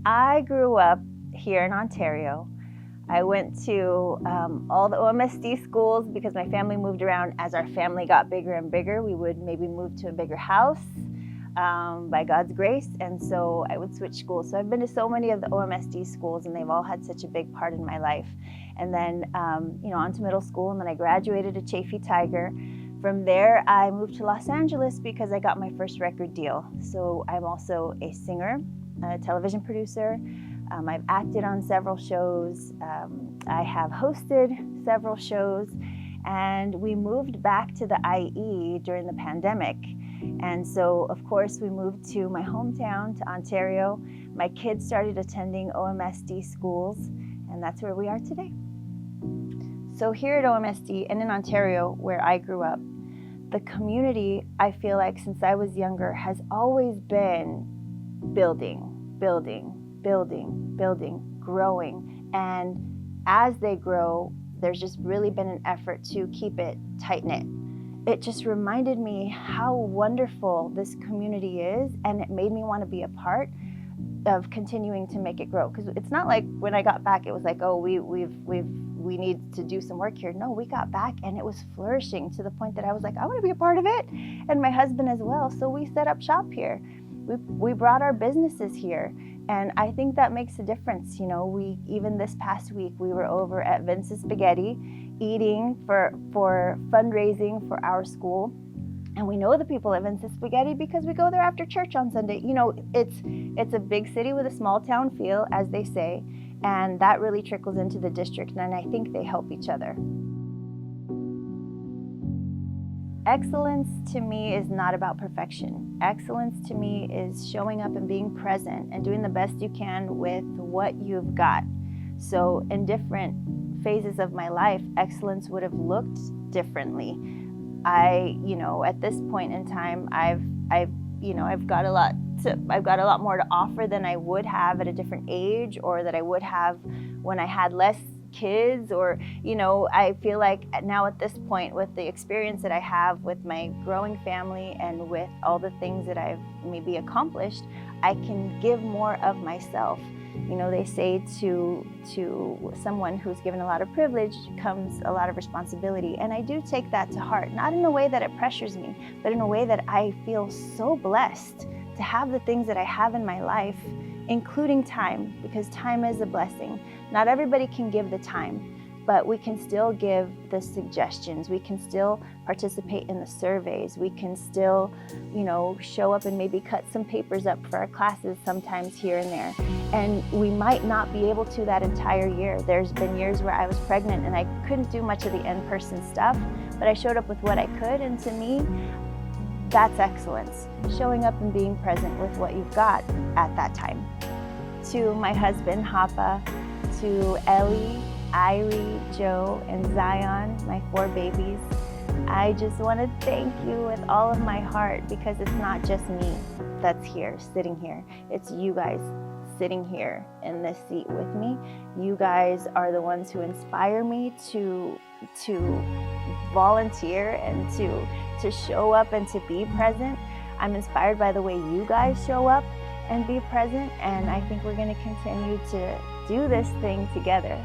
I grew up here in Ontario. I went to all the OMSD schools because my family moved around. As our family got bigger and bigger, we would maybe move to a bigger house by God's grace, and so I would switch schools. So I've been to so many of the OMSD schools, and they've all had such a big part in my life. And then, on to middle school, and then I graduated at Chafee Tiger. From there, I moved to Los Angeles because I got my first record deal. So I'm also a singer, a television producer. I've acted on several shows. I have hosted several shows, and we moved back to the IE during the pandemic. And so, of course, we moved to my hometown, to Ontario. My kids started attending OMSD schools, and that's where we are today. So here at OMSD and in Ontario, where I grew up, the community, I feel like since I was younger, has always been building, growing. And as they grow, there's just really been an effort to keep it tight-knit. It just reminded me how wonderful this community is, and it made me want to be a part of continuing to make it grow. Because it's not like when I got back, it was like, oh, we need to do some work here. No, we got back and it was flourishing to the point that I was like, I want to be a part of it, and my husband as well. So we set up shop here. We brought our businesses here, and I think that makes a difference. We even this past week we were over at Vince's Spaghetti eating for fundraising for our school. And we know the people at Vince's Spaghetti because we go there after church on Sunday. It's a big city with a small town feel, as they say, and that really trickles into the district, and I think they help each other. Excellence to me is not about perfection. Excellence to me is showing up and being present and doing the best you can with what you've got. So in different phases of my life, excellence would have looked differently. At this point in time, I've got a lot more to offer than I would have at a different age, or that I would have when I had less kids, or I feel like now at this point, with the experience that I have with my growing family and with all the things that I've maybe accomplished, I can give more of myself. They say to someone who's given a lot of privilege comes a lot of responsibility, and I do take that to heart, not in a way that it pressures me, but in a way that I feel so blessed to have the things that I have in my life, including time, because time is a blessing. Not everybody can give the time, but we can still give the suggestions. We can still participate in the surveys. We can still, show up and maybe cut some papers up for our classes sometimes here and there. And we might not be able to that entire year. There's been years where I was pregnant and I couldn't do much of the in-person stuff, but I showed up with what I could, and to me, that's excellence. Showing up and being present with what you've got at that time. To my husband, Hapa, to Ellie, Irie, Joe, and Zion, my 4 babies, I just want to thank you with all of my heart, because it's not just me that's here, sitting here. It's you guys sitting here in this seat with me. You guys are the ones who inspire me to volunteer and to show up and to be present. I'm inspired by the way you guys show up and be present, and I think we're going to continue to do this thing together.